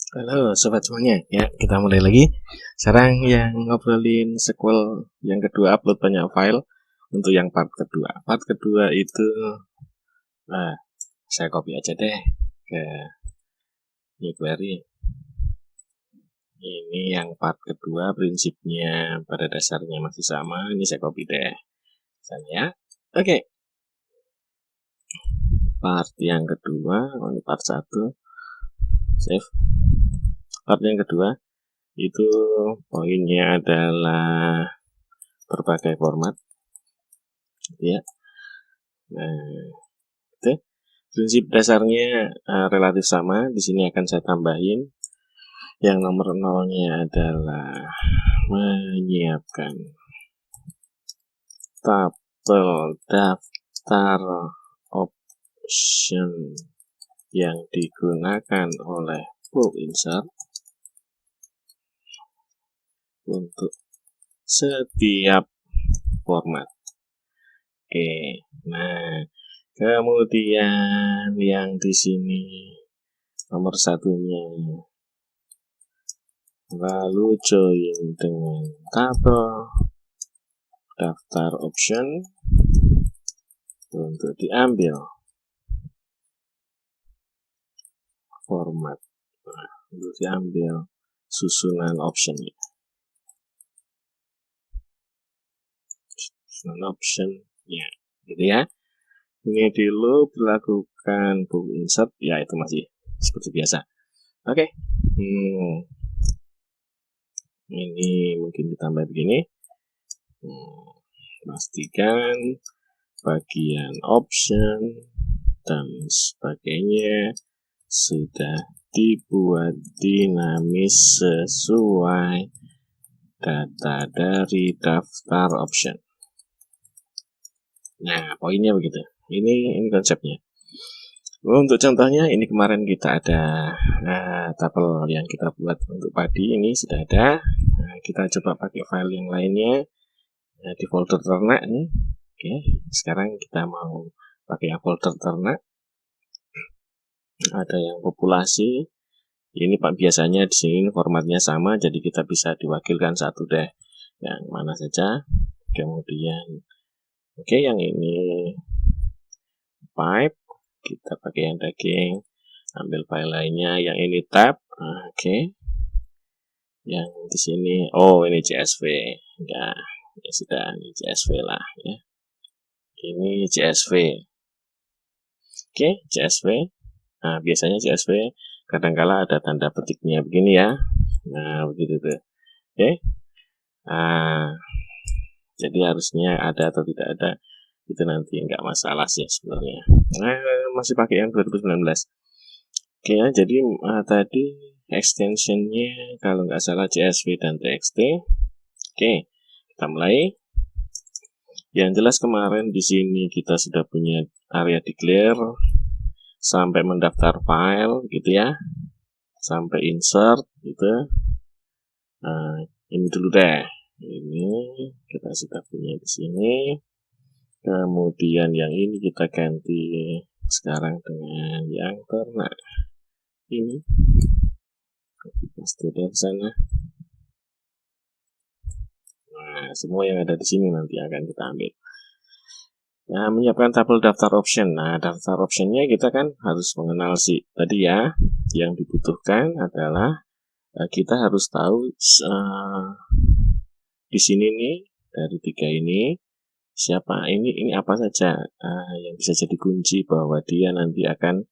Halo sobat semuanya, ya kita mulai lagi. Sekarang yang ngobrolin sequel yang kedua, upload banyak file. Untuk yang part kedua. Part kedua itu saya copy aja deh ke jQuery. Ini yang part kedua, prinsipnya pada dasarnya masih sama. Ini saya copy deh ya. Oke. Part yang kedua, ini part 1. Save. Part yang kedua itu poinnya adalah berbagai format, ya. Nah, itu prinsip dasarnya relatif sama. Di sini akan saya tambahin yang nomor 0-nya adalah menyiapkan tabel daftar option yang digunakan oleh bulk insert untuk setiap format. Oke, nah kemudian yang di sini nomor satunya, lalu join dengan tabel daftar option untuk diambil format, untuk diambil susunan option, ya, gitu ya. Ini dulu dilakukan bulk insert, ya itu masih seperti biasa. Oke. Ini mungkin ditambah begini. Pastikan bagian option dan sebagainya sudah dibuat dinamis sesuai data dari daftar option. Nah, poinnya begitu. Ini konsepnya. Untuk contohnya, ini kemarin kita ada tabel yang kita buat untuk padi, ini sudah ada. Nah, kita coba pakai file yang lainnya di folder ternak nih. Oke, sekarang kita mau pakai yang folder ternak. Ada yang populasi. Ini Pak, biasanya di sini formatnya sama, jadi kita bisa diwakilkan satu deh, yang mana saja. Kemudian yang ini pipe, kita pakai yang daging. Ambil file lainnya, yang ini tab. Yang di sini, ini CSV. Ya sudah, ini CSV lah ya. Ini CSV. CSV. Nah, biasanya CSV kadangkala ada tanda petiknya begini ya. Nah, begitu tuh. Jadi harusnya ada atau tidak ada itu nanti nggak masalah sih sebenarnya. Masih pakai yang 2019. Ya, jadi tadi extensionnya kalau nggak salah CSV dan TXT. Kita mulai. Yang jelas kemarin di sini kita sudah punya area declare sampai mendaftar file gitu ya, sampai insert gitu. Ini dulu deh. Ini kita sudah punya di sini. Kemudian yang ini kita ganti sekarang dengan yang ternak. Ini pasti dari sana. Nah, semua yang ada di sini nanti akan kita ambil. Nah, menyiapkan tabel daftar option. Nah, daftar optionnya kita kan harus mengenal tadi ya. Yang dibutuhkan adalah kita harus tahu di sini nih dari 3 ini siapa ini apa saja yang bisa jadi kunci bahwa dia nanti akan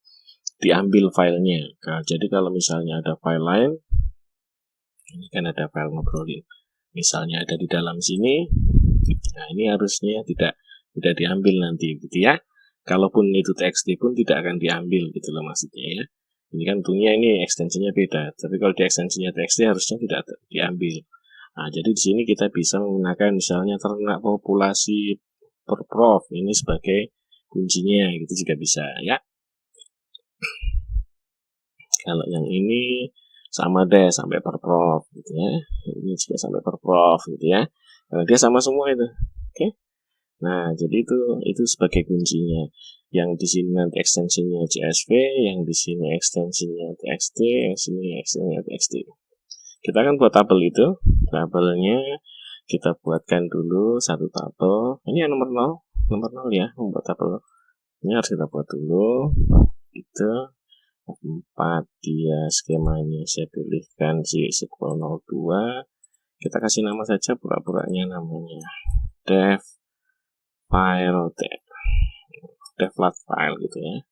diambil filenya. Nah, jadi kalau misalnya ada file lain, ini kan ada file ngobrolin, misalnya ada di dalam sini, nah ini harusnya tidak diambil nanti gitu ya. Kalaupun itu TXT pun tidak akan diambil gitu loh maksudnya ya. Ini kan untungnya ini ekstensinya beda, tapi kalau di ekstensinya TXT harusnya tidak diambil. Nah, jadi di sini kita bisa menggunakan misalnya ternak populasi per prof ini sebagai kuncinya gitu juga bisa ya. Kalau yang ini sama deh sampai per prof gitu ya. Ini juga sampai per prof gitu ya. Karena dia sama semua itu. Nah, jadi itu sebagai kuncinya. yang di sini nanti ekstensinya CSV, yang di sini ekstensinya TXT, yang sini ekstensinya TXT. Kita akan buat tabel itu. Tabelnya kita buatkan dulu satu tabel. Ini yang nomor 0 ya, membuat tabel. Ini harus kita buat dulu. Itu 4 dia skemanya saya pilihkan si equal 02. Kita kasih nama saja pura-puranya namanya dev file dev flat file gitu ya,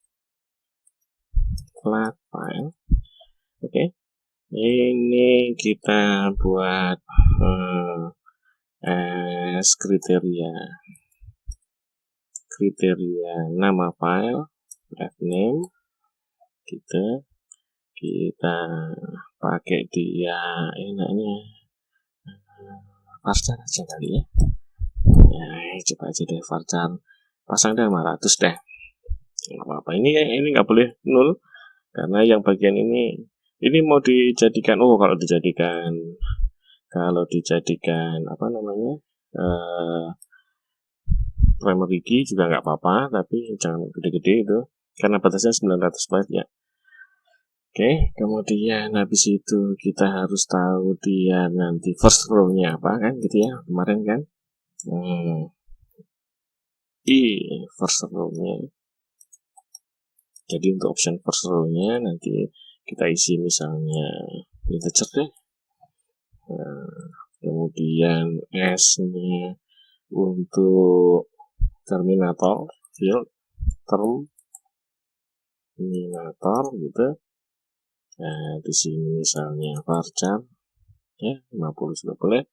flat file. Oke. Ini kita buat kriteria nama file name gitu. Kita pakai dia enaknya varchar aja kali ya. Coba aja deh varchar, pasang deh 500 deh, nggak apa-apa. Ini nggak boleh 0 karena yang bagian ini mau dijadikan kalau dijadikan apa namanya primary key juga nggak apa-apa, tapi jangan gede-gede itu karena batasnya 900 byte ya. Oke, kemudian habis itu kita harus tahu dia nanti first row-nya apa kan gitu ya, kemarin kan. First row-nya. Jadi untuk option first row-nya nanti kita isi misalnya integer deh. Kemudian S-nya untuk terminator field terminator gitu. Nah, di sini misalnya varchar ya 50 juga boleh.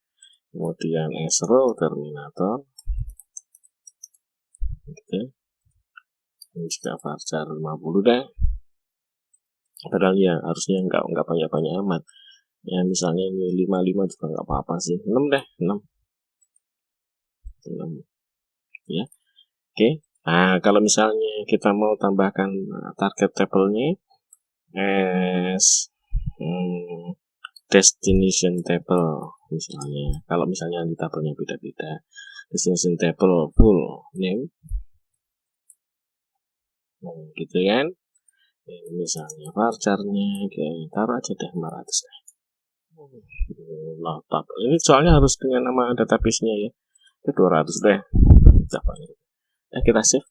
Kemudian S row terminator gitu. Ini juga varchar 50 deh. Padahal ya harusnya nggak banyak-banyak amat. Ya misalnya ini 55 juga nggak apa-apa sih. 6 deh, 6 ya. Oke. Nah, kalau misalnya kita mau tambahkan target table-nya as destination table misalnya. Kalau misalnya di tabelnya beda-beda, destination table full name, gitu kan. Misalnya varcharnya kayak taruh aja deh 500 deh. Tabel ini soalnya harus dengan nama database-nya ya. Itu 200 deh. Kita save.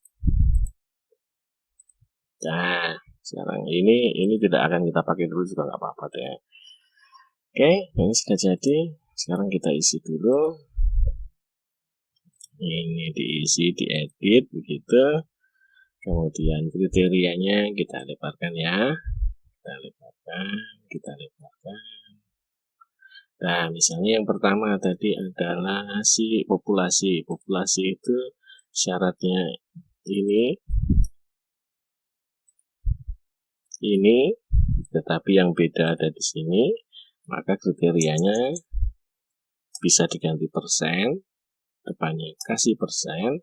Nah, sekarang ini tidak akan kita pakai dulu juga nggak apa-apa deh. Oke, ini sudah jadi. Sekarang kita isi dulu. Ini diisi, diedit begitu. Kemudian kriterianya kita lebarkan ya. Kita lebarkan. Nah, misalnya yang pertama tadi adalah si populasi. Populasi itu syaratnya ini, tetapi yang beda ada di sini, maka kriterianya bisa diganti persen, depannya kasih persen.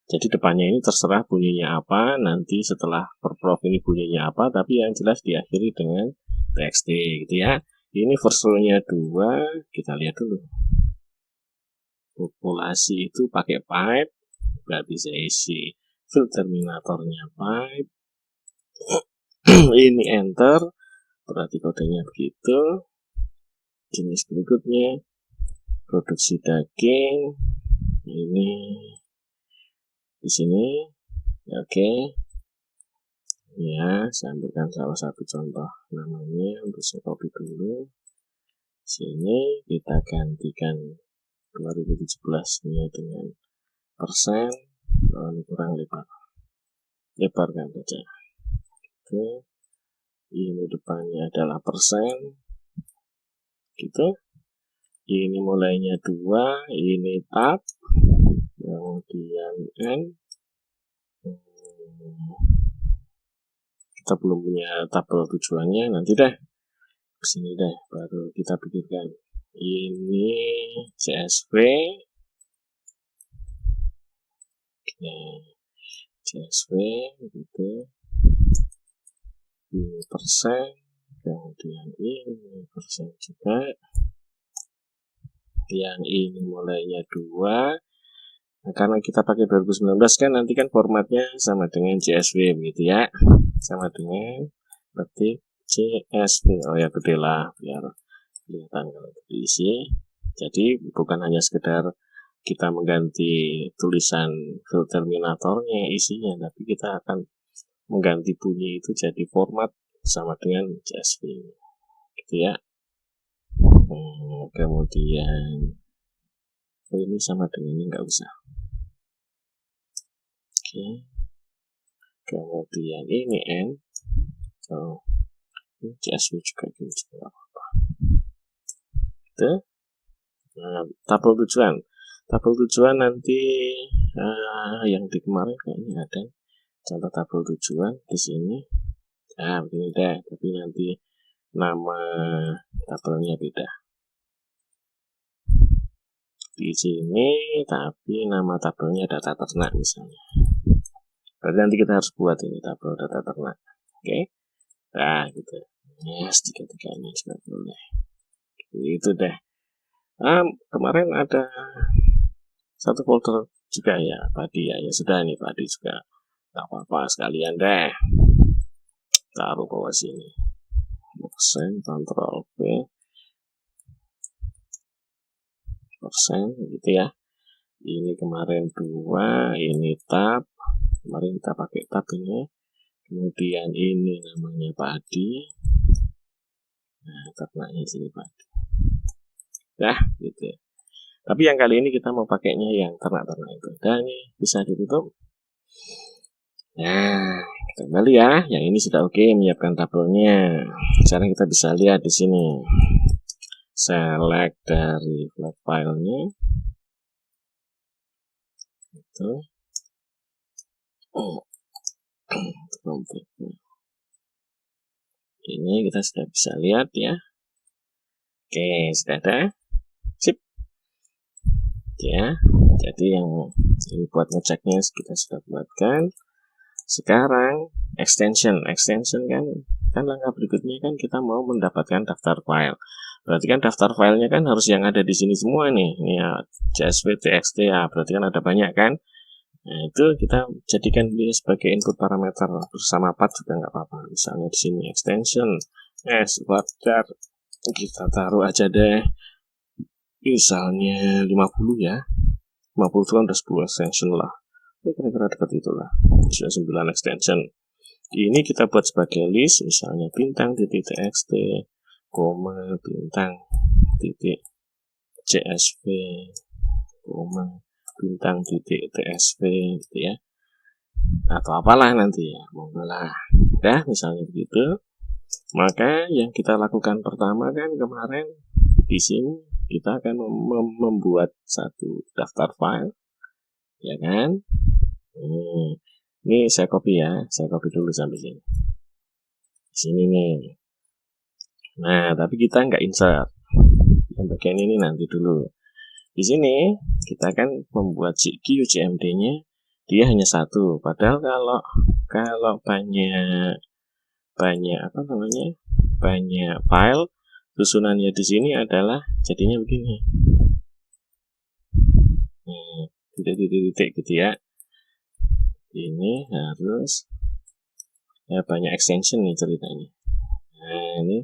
Jadi depannya ini terserah bunyinya apa, nanti setelah per prof ini bunyinya apa, tapi yang jelas diakhiri dengan txt gitu ya. Ini first row-nya 2, kita lihat dulu. Populasi itu pakai pipe, nggak bisa isi. Field terminatornya pipe. Ini enter, berarti kodenya begitu. Jenis berikutnya produksi daging, ini di sini, oke. Ya, saya ambilkan salah satu contoh namanya untuk saya copy dulu. Sini kita gantikan 2017-nya dengan persen, ini kurang lebarkan saja. Oke, ini depannya adalah persen, gitu. Ini mulainya 2, ini tab, kemudian N. Kita belum punya tabel tujuannya, nanti deh sini deh baru kita pikirkan. Ini CSV, CSV gitu, ini persen, kemudian ini persen juga. Yang ini mulainya 2, Nah, karena kita pakai 2019 kan nanti kan formatnya sama dengan CSV begitu ya, sama dengan ketik CSV. Oh ya, gede lah biar kelihatan kalau diisi. Jadi bukan hanya sekedar kita mengganti tulisan file terminatornya isinya, tapi kita akan mengganti bunyi itu jadi format sama dengan CSV gitu ya. Kemudian ini sama dengan ini nggak usah. Oke. Kemudian ini N. So, ini CSV juga gitu apa. Gitu. Nah, tabel tujuan. Tabel tujuan nanti yang di kemarin kayaknya ada contoh tabel tujuan di sini. Nah, begini deh, tapi nanti nama tabelnya beda. Di sini, tapi nama tabelnya data ternak misalnya. Berarti nanti kita harus buat ini tabel data ternak. Oke. Nah, gitu. Yes, tiga-tiganya juga boleh. Itu deh. Kemarin ada satu folder juga ya, padi ya. Ya sudah nih, padi juga. Gak apa-apa, sekalian deh. Taruh bawah sini. Persen, Ctrl V. Persen, gitu ya. Ini kemarin 2, ini tab. Kemarin kita pakai tab ini. Kemudian ini namanya padi. Nah, ternaknya sini padi. Nah, gitu ya. Tapi yang kali ini kita mau pakainya yang ternak-ternak itu. Dan ini bisa ditutup. Nah, kita kembali ya. Yang ini sudah oke menyiapkan tabelnya. Sekarang kita bisa lihat di sini. Select dari flat filenya. Itu. Ini kita sudah bisa lihat ya. Oke, sudah ada. Sip. Ya, jadi yang ini buat ngeceknya kita sudah buatkan. Sekarang extension kan langkah berikutnya kan kita mau mendapatkan daftar file. Berarti kan daftar filenya kan harus yang ada di sini semua nih. Ini ya CSV, TXT ya, berarti kan ada banyak kan. Nah, itu kita jadikan dia sebagai input parameter bersama path juga nggak apa-apa. Misalnya di sini extension water kita taruh aja deh. Misalnya 50 ya. 50 itu kan udah 10 extension lah. Kira-kira dekat itulah. Sudah 9 extension. Ini kita buat sebagai list, misalnya bintang.txt, koma, bintang titik CSV, koma, bintang titik TSV gitu ya. Atau apalah nanti ya, monggolah. Ya, misalnya begitu. Maka yang kita lakukan pertama kan kemarin di sini kita akan membuat satu daftar file, ya kan? Ini saya copy ya, saya copy dulu sampai sini. Di sini nih. Nah, tapi kita nggak insert. Yang bagian ini nanti dulu. Di sini kita akan membuat QCMD-nya dia hanya satu. Padahal kalau banyak apa namanya? Banyak file, susunannya di sini adalah jadinya begini. Titik-titik gitu ya. Ini harus ya banyak extension nih ceritanya. Nah, ini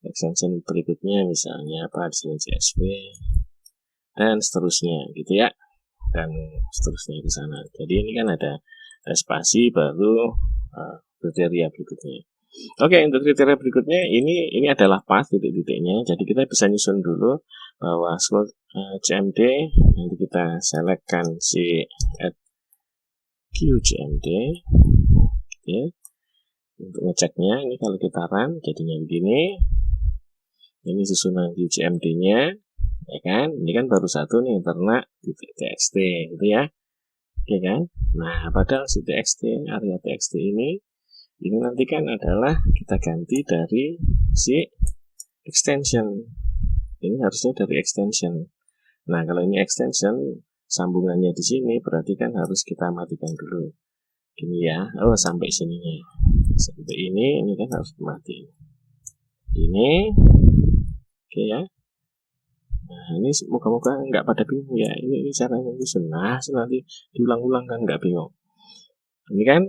extension berikutnya misalnya apa di sini CSV dan seterusnya gitu ya, dan seterusnya ke sana. Jadi ini kan ada spasi baru kriteria berikutnya. Oke, untuk kriteria berikutnya ini adalah path titik-titiknya. Jadi kita bisa nyusun dulu bahwa CMD nanti kita selectkan si add QCMD ya. Untuk ngeceknya ini kalau kita run jadinya begini. Ini susunan QCMD-nya ya kan. Ini kan baru satu nih, ternak .txt gitu ya. Oke kan? Nah, padahal si txt area txt ini nanti kan adalah kita ganti dari si extension. Ini harusnya dari extension. Nah, kalau ini extension sambungannya di sini berarti kan harus kita matikan dulu. Gini ya. Oh, sampai sininya. Sampai ini kan harus mati. Ini oke ya. Nah, ini semoga-moga nggak pada bingung ya. Ini caranya nyusun. Nah, nanti diulang-ulang kan nggak bingung. Ini kan,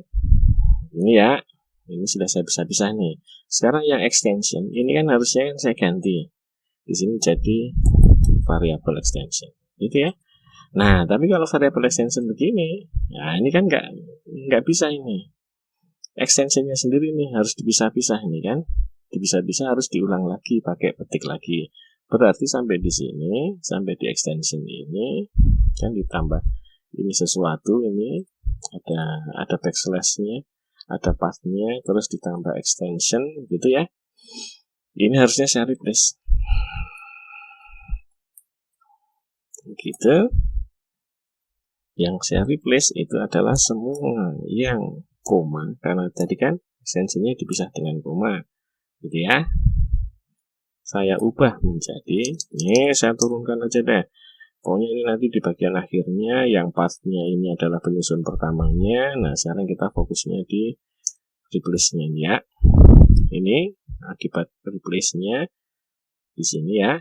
ini ya. Ini sudah saya pisah-pisah nih. Sekarang yang extension, ini kan harusnya kan saya ganti. Di sini jadi variable extension, gitu ya. Nah, tapi kalau variable extension begini, nah ini kan nggak bisa ini. Extensionnya sendiri nih harus dipisah-pisah ini kan. Dipisah-pisah harus diulang lagi, pakai petik lagi. Berarti sampai di sini, sampai di extension ini, kan ditambah ini sesuatu, ini ada backslash-nya, ada path-nya, terus ditambah extension gitu ya. Ini harusnya saya replace gitu. Yang saya replace itu adalah semua yang koma, karena tadi kan extensionnya dipisah dengan koma gitu ya. Saya ubah menjadi, ini saya turunkan aja deh. Pokoknya ini nanti di bagian akhirnya yang path-nya ini adalah penyusun pertamanya. Nah, sekarang kita fokusnya di replace-nya ya. Ini akibat replace-nya di sini ya.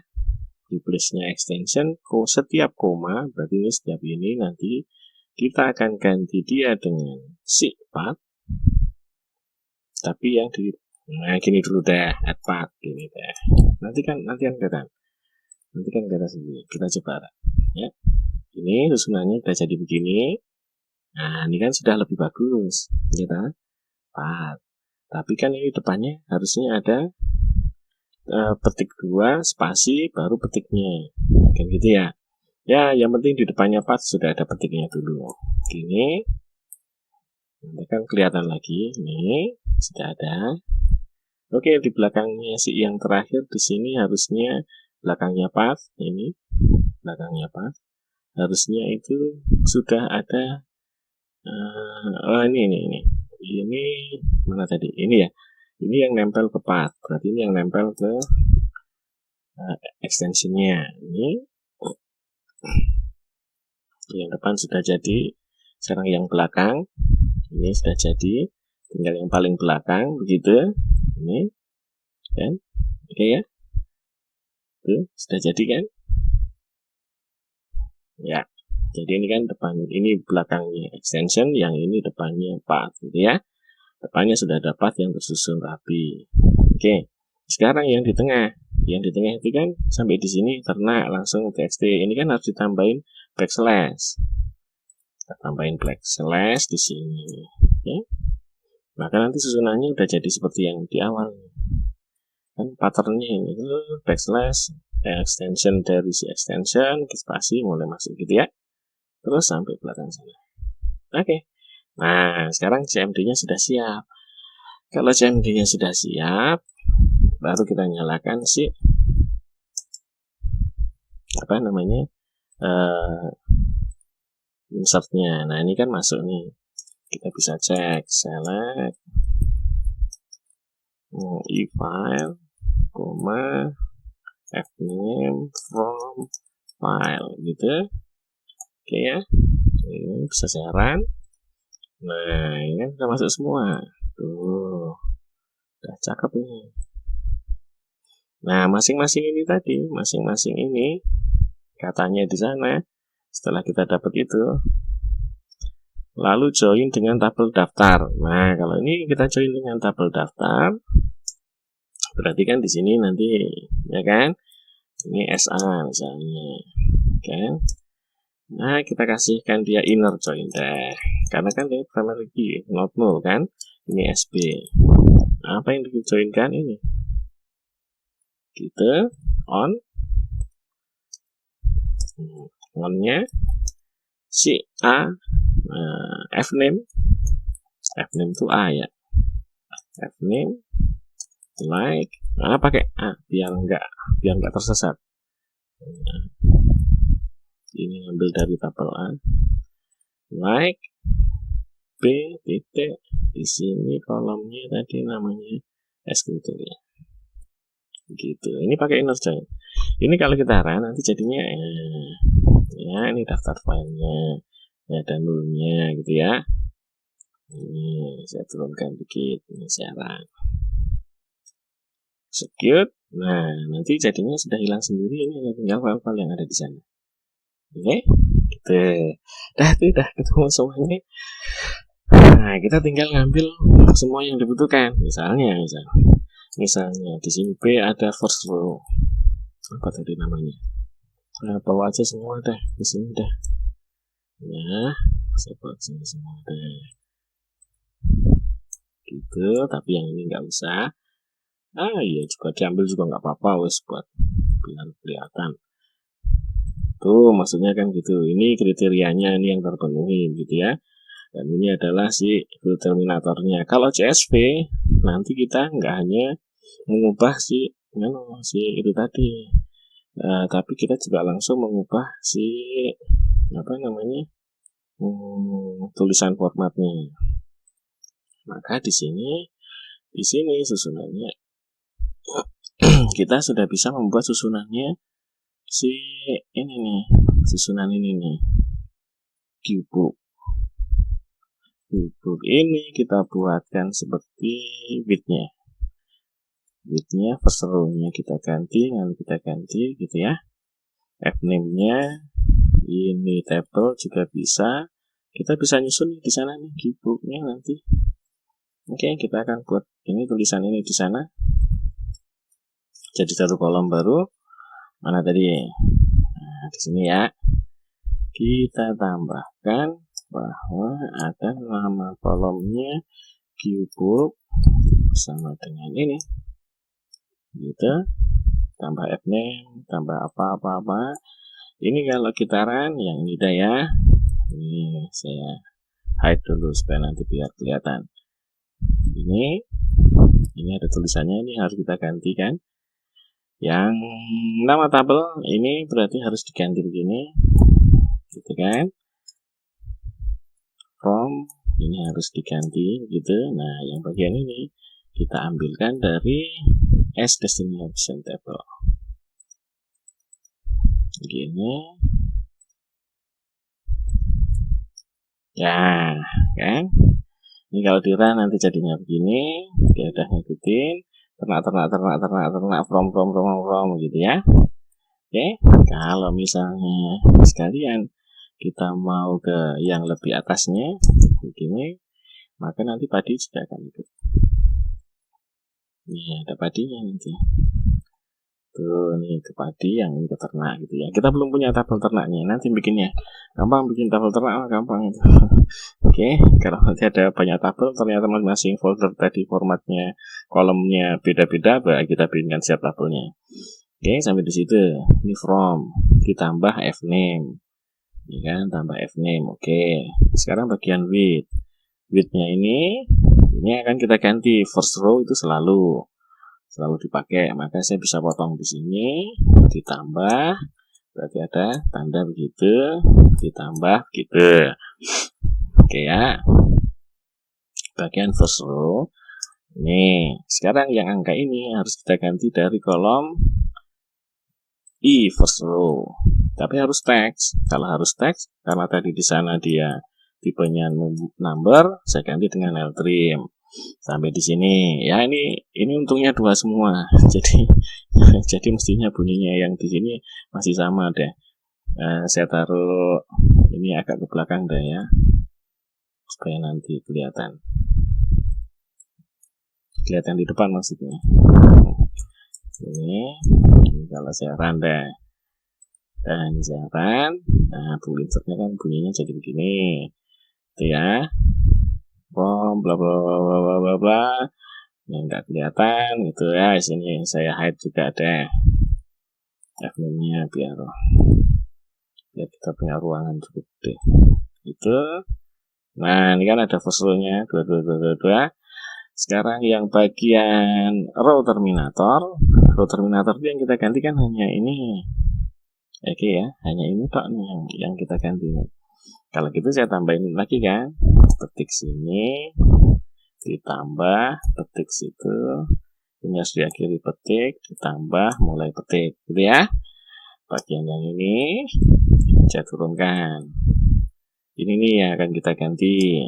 Replace-nya extension, setiap koma, berarti ini setiap ini nanti kita akan ganti dia dengan si path. Tapi yang di gini dulu deh, add path gini deh. Nanti kan kelihatan. Nanti kan kita sendiri, kita coba ya. Ini susunannya udah jadi begini. Nah, ini kan sudah lebih bagus kita path. Tapi kan ini depannya harusnya ada petik 2 spasi baru petiknya, kan gitu ya. Ya, yang penting di depannya path sudah ada petiknya dulu. Gini, nanti kan kelihatan lagi. Ini sudah ada. Oke, di belakangnya si yang terakhir di sini harusnya belakangnya path, ini belakangnya path harusnya itu sudah ada. Ini mana tadi? Ini ya, ini yang nempel ke path, berarti ini yang nempel ke extensionnya. Ini yang depan sudah jadi. Sekarang yang belakang ini sudah jadi, tinggal yang paling belakang begitu. Ini kan, oke ya. Tuh, sudah jadi kan? Ya. Jadi ini kan depan, ini belakangnya extension, yang ini depannya path gitu ya. Depannya sudah ada path yang tersusun rapi. Oke. Sekarang yang di tengah. Yang di tengah itu kan sampai di sini ternak langsung txt. Ini kan harus ditambahin backslash. Kita tambahin backslash di sini. Oke. Maka nanti susunannya udah jadi seperti yang di awal. Kan patternnya ini backslash extension dari si extension spasi mulai masuk gitu ya, terus sampai belakang sana. Oke. Nah, sekarang CMD-nya sudah siap. Kalau CMD-nya sudah siap, baru kita nyalakan si insert-nya. Nah, ini kan masuk nih. Kita bisa cek select e-file, fname from file gitu. Oke ya. Ini bisa saya run. Nah, ini kan sudah masuk semua. Tuh. Udah cakep ini. Nah, masing-masing ini katanya di sana. Setelah kita dapat itu, lalu join dengan tabel daftar. Nah, kalau ini kita join dengan tabel daftar, berarti kan di sini nanti ya kan, ini SA misalnya, kan? Nah, kita kasihkan dia inner join deh, karena kan dia primary key, not null kan? Ini SB. Nah, apa yang dijoinkan ini? Kita on-nya si A, fname itu A ya, fname like, pakai A biar nggak tersesat. Ini ambil dari tabel A, like B titik, di sini kolomnya tadi namanya S kriteria gitu. Ini pakai inner join. Ini kalau kita run nanti jadinya ya, ini daftar filenya ya, ada nulnya gitu ya. Ini saya turunkan dikit, ini saya run, execute. Nah, nanti jadinya sudah hilang sendiri, ini hanya tinggal file-file yang ada di sana. Oke, gitu. Udah ketemu semuanya. Nah, kita tinggal ngambil semua yang dibutuhkan. Misalnya di sini B ada first row. Apa tadi namanya? Nah, bawa aja semua deh di sini dah. Ya, saya buat sini semua deh. Gitu, tapi yang ini nggak usah. Iya juga diambil juga nggak apa-apa, wes buat biar kelihatan. Tuh, maksudnya kan gitu. Ini kriterianya ini yang terpenuhi gitu ya. Dan ini adalah si terminatornya. Kalau CSV nanti kita nggak hanya mengubah si itu tadi, tapi kita juga langsung mengubah si apa namanya tulisan formatnya. Maka di sini susunannya kita sudah bisa membuat susunannya si ini nih, susunan ini nih, cubebook ini kita buatkan seperti widthnya first row-nya kita ganti gitu ya. Fname-nya ini table juga bisa, kita bisa nyusun di sana nih cubebook-nya nanti. Oke, kita akan buat ini tulisan ini di sana jadi satu kolom baru. Mana tadi? Nah, di sini ya. Kita tambahkan bahwa ada nama kolomnya cubebook sama dengan ini. Gitu. Tambah fname, tambah apa. Ini kalau gitaran yang ini dah ya. Ini saya hide dulu supaya nanti biar kelihatan. Ini ada tulisannya, ini harus kita gantikan. Yang nama tabel ini berarti harus diganti begini, gitu kan? From ini harus diganti gitu. Nah, yang bagian ini kita ambilkan dari as destination table. Gini. Ya, kan? Ini kalau di run nanti jadinya begini. Dia udah ngikutin ternak from gitu ya. Oke, kalau misalnya sekalian kita mau ke yang lebih atasnya begini, maka nanti padi juga akan ikut. Ini ada padinya nanti. Tuh, nih ke padi, yang ini ke ternak gitu ya. Kita belum punya tabel ternaknya, nanti bikinnya gampang, bikin tabel ternak gampang itu. Oke, kalau nanti ada banyak tabel ternyata masing-masing folder tadi formatnya kolomnya beda-beda, kita bikinkan siap tabelnya. Oke, sampai di situ. Ini from ditambah fname, ya kan, tambah fname. Oke, sekarang bagian width-nya ini akan kita ganti. First row itu selalu dipakai, maka saya bisa potong di sini, ditambah, berarti ada tanda begitu, ditambah gitu. Oke ya, bagian first row ini. Sekarang yang angka ini harus kita ganti dari kolom first row, tapi harus teks. Kalau harus teks, karena tadi di sana dia tipenya number, saya ganti dengan L-trim. Sampai di sini ya, ini untungnya 2 semua. jadi mestinya bunyinya yang di sini masih sama deh. Saya taruh ini agak ke belakang deh ya, supaya nanti kelihatan di depan maksudnya. Ini kalau saya run deh, dan saya run, nah insertnya kan bunyinya jadi begini gitu ya. Bla bla bla bla, yang nggak kelihatan gitu ya. Sini saya hide juga deh fname-nya biar kita punya ruangan cukup deh itu. Nah, ini kan ada first row-nya 22. Sekarang yang bagian row terminator itu yang kita ganti kan hanya ini. Oke ya, hanya ini tok nih yang kita ganti nih. Kalau gitu saya tambahin lagi kan, petik sini ditambah petik situ, ini harus diakhiri petik, ditambah mulai petik gitu ya. Bagian yang ini saya turunkan, ini nih yang akan kita ganti.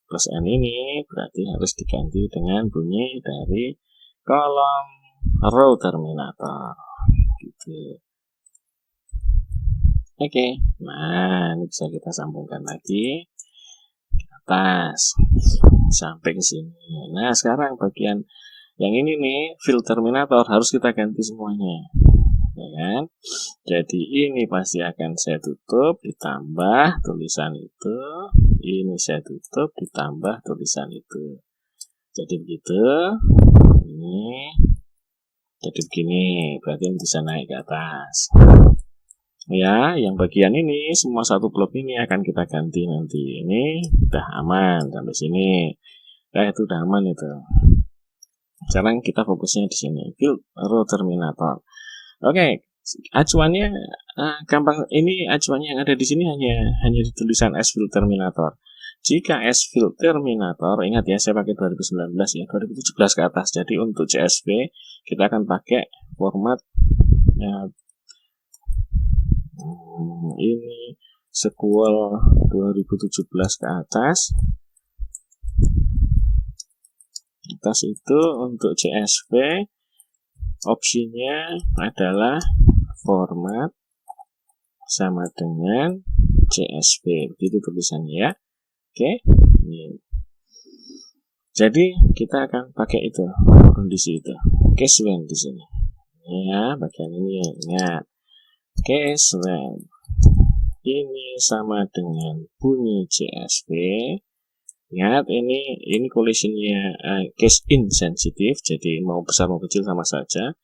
Plus N ini berarti harus diganti dengan bunyi dari kolom row terminator gitu. Oke, nah ini bisa kita sambungkan lagi ke atas sampai ke sini. Nah sekarang bagian yang ini nih, fill terminator harus kita ganti semuanya, ya kan? Jadi ini pasti akan saya tutup ditambah tulisan itu, ini saya tutup ditambah tulisan itu. Jadi begitu. Ini jadi begini, berarti bisa naik ke atas. Ya, yang bagian ini semua satu blok ini akan kita ganti nanti. Ini udah aman sampai sini. Itu udah aman itu. Sekarang kita fokusnya di sini, fill row terminator. Oke, acuannya gampang. Ini acuannya yang ada di sini hanya di tulisan S-fill terminator. Jika S-fill terminator, ingat ya, saya pakai 2019 ya, 2017 ke atas. Jadi untuk CSV kita akan pakai format ya, ini SQL 2017 ke atas. Atas itu untuk CSV opsinya adalah format sama dengan CSV, begitu tulisannya ya. Oke, ini. Jadi kita akan pakai itu kondisi itu. Case when di sini. Ya, bagian ini ingat. Case when ini sama dengan bunyi CSV. Ingat ini collisionnya case insensitive, jadi mau besar mau kecil sama saja.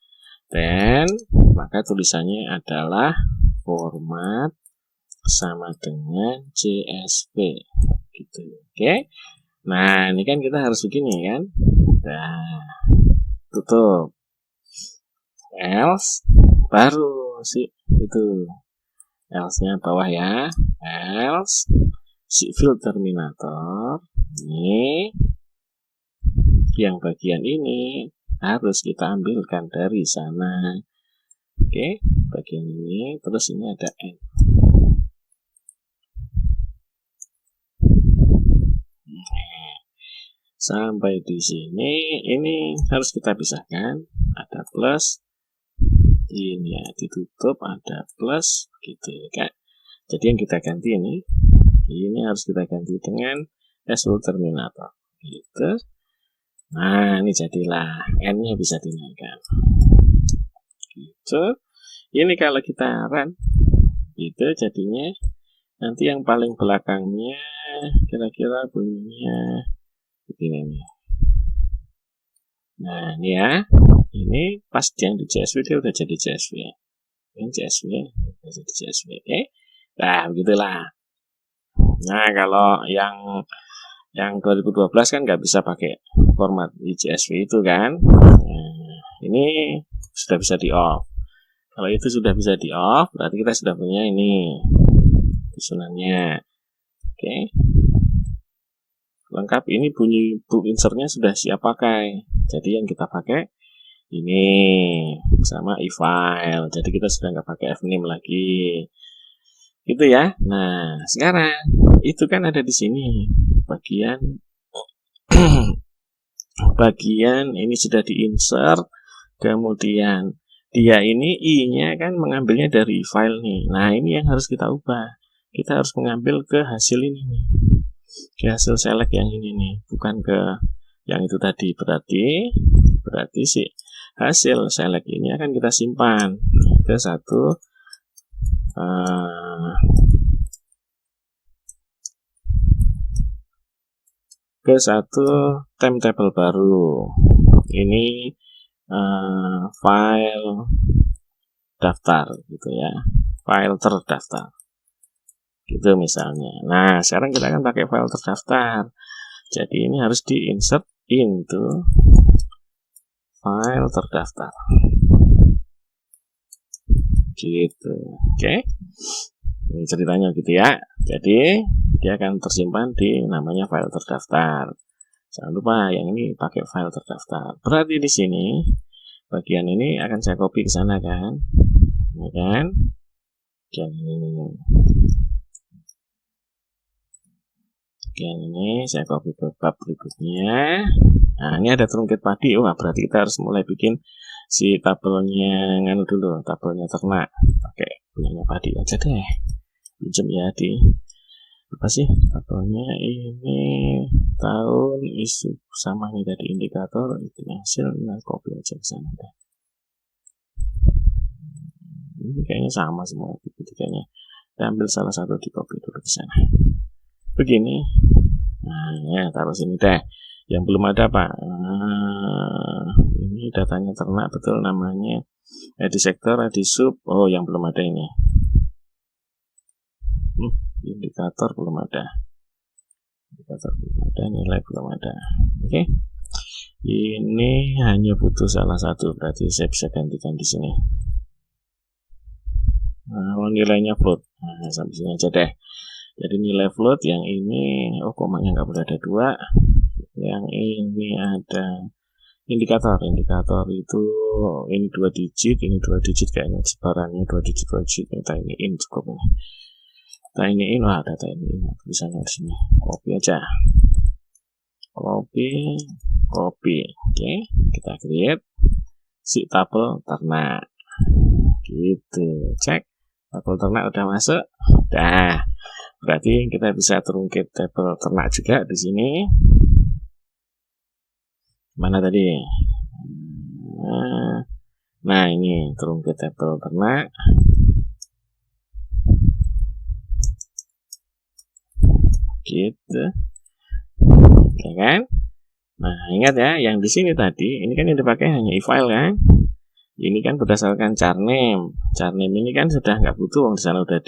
Dan maka tulisannya adalah format sama dengan CSV gitu. Oke. Nah, ini kan kita harus begini kan. Nah, tutup. Else baru sih itu. Else-nya bawah ya. Else si fill terminator ini yang bagian ini harus kita ambilkan dari sana. Oke, bagian ini terus ini ada N. Sampai di sini ini harus kita pisahkan. Ada plus, ini ya ditutup, ada plus gitu kan. Jadi yang kita ganti ini harus kita ganti dengan S-fill terminator gitu. Nah, ini jadilah N-nya bisa dinaikkan gitu. Ini kalau kita run itu jadinya nanti yang paling belakangnya kira-kira bunyinya begini nih. Nah, ini ya. Ini pas yang di CSV dia udah jadi CSV. Ini CSV, udah jadi CSV. Oke. Nah, begitulah. Nah, kalau yang 2012 kan nggak bisa pakai format di CSV itu kan. Nah, ini sudah bisa di off. Kalau itu sudah bisa di off, berarti kita sudah punya ini susunannya. Oke. Lengkap. Ini bunyi book insertnya sudah siap pakai. Jadi yang kita pakai ini sama e-file. Jadi kita sudah nggak pakai fname lagi. Gitu ya. Nah, sekarang itu kan ada di sini bagian bagian ini sudah diinsert, kemudian dia ini i-nya kan mengambilnya dari file nih. Nah, ini yang harus kita ubah. Kita harus mengambil ke hasil ini nih. Ke hasil select yang ini nih, bukan ke yang itu tadi. Berarti sih hasil select ini akan kita simpan ke satu timetable baru. Ini file daftar gitu ya, file terdaftar gitu misalnya. Nah, sekarang kita akan pakai file terdaftar. Jadi ini harus diinsert into file terdaftar gitu. Oke. Ini ceritanya gitu ya. Jadi dia akan tersimpan di namanya file terdaftar. Jangan lupa yang ini pakai file terdaftar. Berarti di sini bagian ini akan saya copy ke sana kan, ya kan? Bagian ini saya copy ke bab berikutnya. Nah, ini ada trunket padi. Wah, berarti kita harus mulai bikin si tabelnya nganu dulu, tabelnya ternak, pakai punyanya padi aja deh, pinjem ya di apa sih tabelnya ini, tahun, isu sama nih tadi, indikator itu hasil, nah copy aja ke sana deh. Ini kayaknya sama semua ketiganya, ambil salah satu di copy dulu ke sana begini. Nah ya, taruh sini deh. Yang belum ada Pak, ini datanya ternak betul namanya, di sektor, di sub. Oh, yang belum ada ini, indikator belum ada, nilai belum ada. Oke, ini hanya butuh salah satu, berarti saya bisa gantikan di sini. Nah, nilainya float, nah sampai sini aja deh. Jadi nilai float yang ini, oh komanya nggak boleh ada dua. Yang ini ada indikator itu ini 2 digit, ini 2 digit, kayaknya sebarannya 2 digit, kita iniin cukup ini. Kita iniin, wah data ini tulisannya di sini, copy aja, copy. Oke, kita create si tabel ternak gitu, cek tabel ternak udah masuk. Dah, berarti kita bisa terungkit tabel ternak juga di sini. Mana tadi? Nah ini terungkit tabel ternak. Gitu. Oke kan? Nah ingat ya, yang di sini tadi ini kan yang dipakai hanya e-file kan? Ini kan berdasarkan char name. Char name ini kan sudah nggak butuh, di sana sudah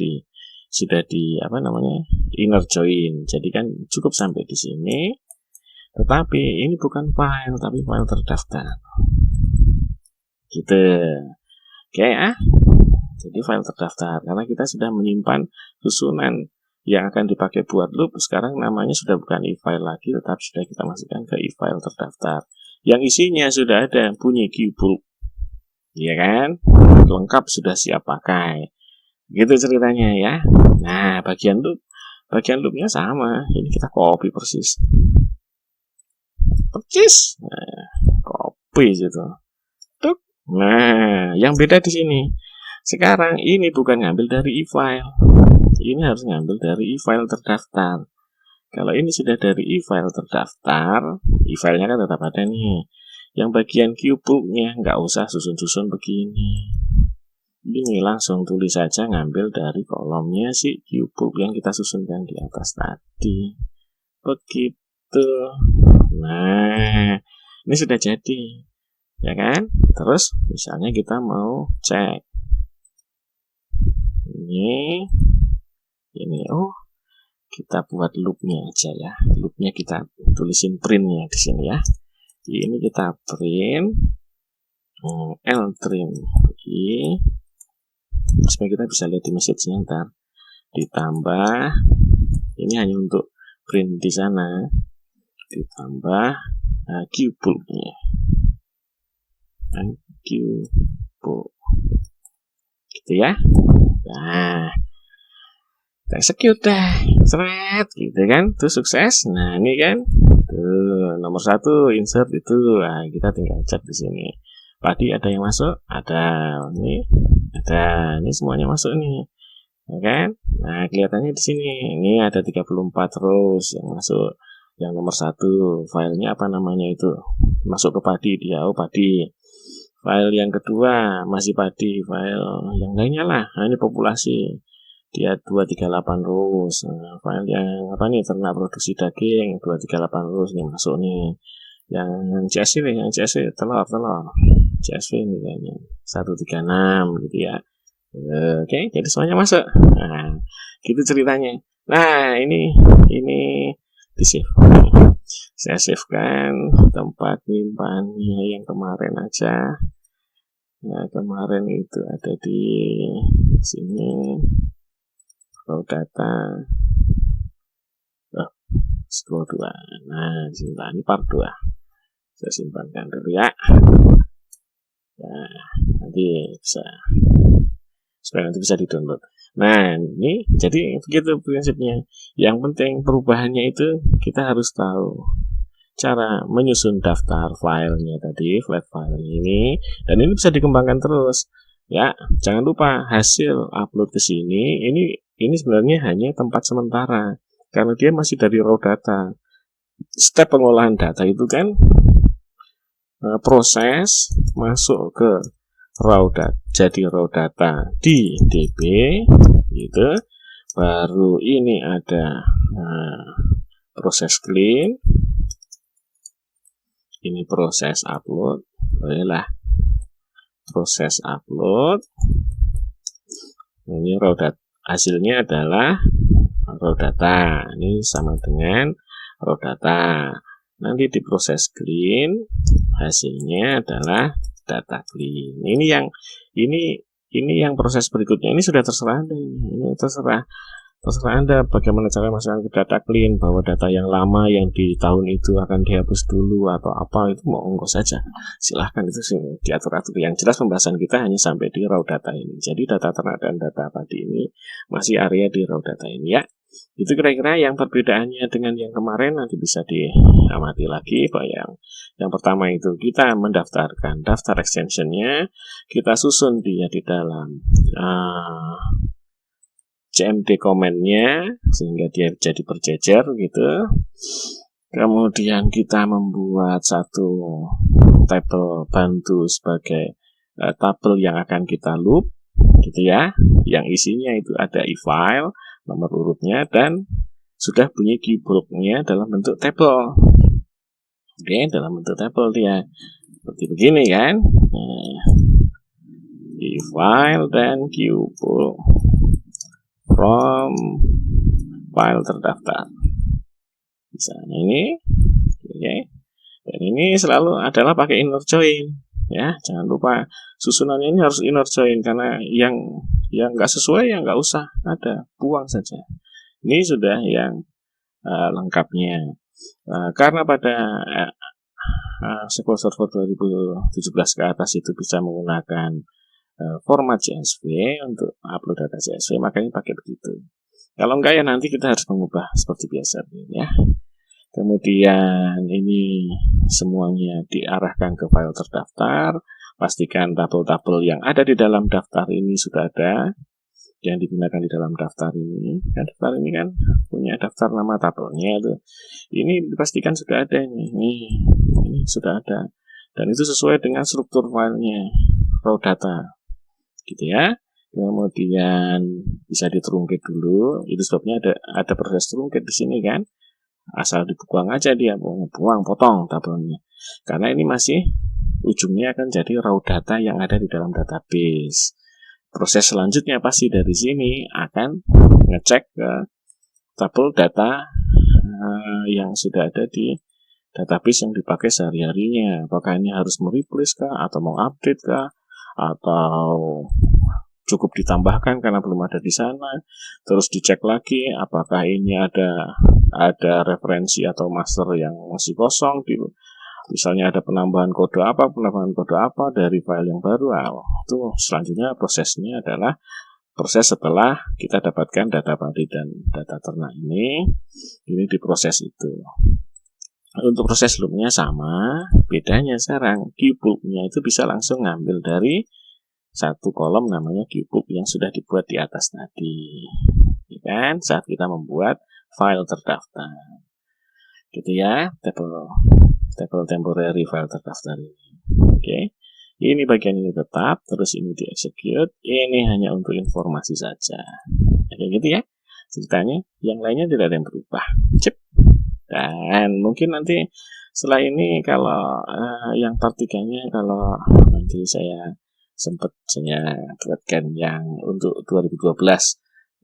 di apa namanya, inner join. Jadi kan cukup sampai di sini. Tetapi ini bukan file, tapi file terdaftar. Gitu. Oke ya. Jadi file terdaftar karena kita sudah menyimpan susunan yang akan dipakai buat loop. Sekarang namanya sudah bukan e-file lagi, tetapi sudah kita masukkan ke e-file terdaftar. Yang isinya sudah ada bunyi qbulk. Iya kan? Lengkap, sudah siap pakai. Gitu ceritanya ya. Nah, bagian loopnya sama. Ini kita copy persis. Nah, copy gitu. Tuk. Nah, yang beda di sini. Sekarang ini bukan ngambil dari e-file. Ini harus ngambil dari e-file terdaftar. Kalau ini sudah dari e-file terdaftar, e-filenya kan tetap ada nih. Yang bagian qbulknya nggak usah susun-susun begini. Ini langsung tulis saja, ngambil dari kolomnya si qbulk yang kita susunkan di atas tadi. Begitu. Nah, ini sudah jadi, ya kan? Terus misalnya kita mau cek ini, oh kita buat loopnya aja ya. Loopnya kita tulisin printnya di sini ya. Ini kita print ltrim i, supaya kita bisa lihat di message-nya ntar. Ditambah ini hanya untuk print di sana. Ditambah qbulknya. Qbulk. Gitu ya. Nah, kita execute deh, seret gitu kan, tuh sukses. Nah ini kan, tuh nomor 1 insert itu, nah, kita tinggal cek di sini. Padi ada yang masuk, ada ini, ini semuanya masuk nih, ya kan? Nah kelihatannya di sini, ini ada 34 rows yang masuk. Yang nomor 1 filenya apa namanya itu, masuk ke padi dia, oh padi. File yang kedua masih padi, file yang lainnya lah. Nah, ini populasi, dia 238 rows. Nah, file yang apa nih, ternak produksi daging 238 rows nih masuk nih. Yang CSV nih, yang CSV telur CSV ini kayaknya 136 gitu ya. Oke, jadi semuanya masuk. Nah, gitu ceritanya. Nah, ini di save. Saya save kan tempat nyimpannya yang kemarin aja. Nah, kemarin itu ada di sini. Raw data. Scroll 2. Nah, ini part 2. Saya simpankan dulu ya. Nah, nanti bisa, supaya nanti bisa di-download. Nah, ini jadi begitu prinsipnya. Yang penting perubahannya itu kita harus tahu. cara menyusun daftar filenya tadi, flat file ini, dan ini bisa dikembangkan terus. Ya, jangan lupa hasil upload ke sini, ini sebenarnya hanya tempat sementara, karena dia masih dari raw data. Step pengolahan data itu kan proses masuk ke raw data, jadi raw data di DB, gitu. Baru ini ada proses clean, ini proses upload, bolehlah proses upload. Ini raw data, hasilnya adalah raw data. Ini sama dengan raw data. Nanti di proses clean, hasilnya adalah data clean. Ini yang proses berikutnya. Ini sudah terserah Anda. Ini terserah Anda bagaimana cara masukkan ke data clean, bahwa data yang lama yang di tahun itu akan dihapus dulu atau apa, itu mau ongkos saja. Silahkan, itu sih diatur-atur. Yang jelas pembahasan kita hanya sampai di raw data ini. Jadi data ternak dan data padi ini masih area di raw data ini ya. Itu kira-kira yang perbedaannya dengan yang kemarin. Nanti bisa diamati lagi. Yang pertama itu kita mendaftarkan daftar extensionnya, kita susun dia di dalam CMD komennya sehingga dia jadi berjejer gitu. Kemudian kita membuat satu tabel bantu sebagai tabel yang akan kita loop gitu ya, yang isinya itu ada e-file, nomor urutnya, dan sudah bunyi keyboardnya dalam bentuk tabel. Oke, dalam bentuk tabel dia seperti begini kan, e-file dan keyboard from file terdaftar. Misalnya ini, oke. Dan ini selalu adalah pakai inner join, ya. Jangan lupa susunannya ini harus inner join, karena yang nggak sesuai ya nggak usah ada, buang saja. Ini sudah yang lengkapnya. Karena pada SQL Server 2017 ke atas itu bisa menggunakan format CSV untuk upload data CSV, makanya pakai begitu. Kalau enggak ya nanti kita harus mengubah seperti biasa ya. Kemudian ini semuanya diarahkan ke file terdaftar. Pastikan tabel-tabel yang ada di dalam daftar ini sudah ada, yang digunakan di dalam daftar ini. Daftar ini kan punya daftar nama tabelnya tuh. Ini dipastikan sudah ada ini sudah ada, dan itu sesuai dengan struktur filenya raw data. Gitu ya. Kemudian bisa diterungkit dulu. Itu sebabnya ada proses terungkit di sini kan. Asal dibuang aja dia, potong tabelnya. Karena ini masih ujungnya akan jadi raw data yang ada di dalam database. Proses selanjutnya pasti dari sini akan ngecek ke tabel data yang sudah ada di database yang dipakai sehari-harinya. Apakah ini harus mereplace kah, atau mau update kah, atau cukup ditambahkan karena belum ada di sana. Terus dicek lagi apakah ini ada referensi atau master yang masih kosong, misalnya ada penambahan kode apa dari file yang baru. Itu selanjutnya prosesnya adalah proses setelah kita dapatkan data padi dan data ternak ini diproses itu. Untuk proses loopnya sama, bedanya sekarang keyboardnya itu bisa langsung ngambil dari satu kolom namanya keyboard yang sudah dibuat di atas tadi, ya kan? Saat kita membuat file terdaftar, gitu ya, tabel temporary file terdaftar ini. Oke, ini bagian ini tetap, terus ini di execute, ini hanya untuk informasi saja, kayak gitu ya ceritanya. Yang lainnya tidak ada yang berubah. Cep. Dan mungkin nanti setelah ini kalau yang part 3-nya, kalau nanti saya sempat saya buatkan yang untuk 2012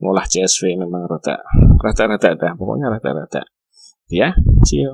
ngolah CSV, memang rata-rata dah, pokoknya rata-rata ya. See you.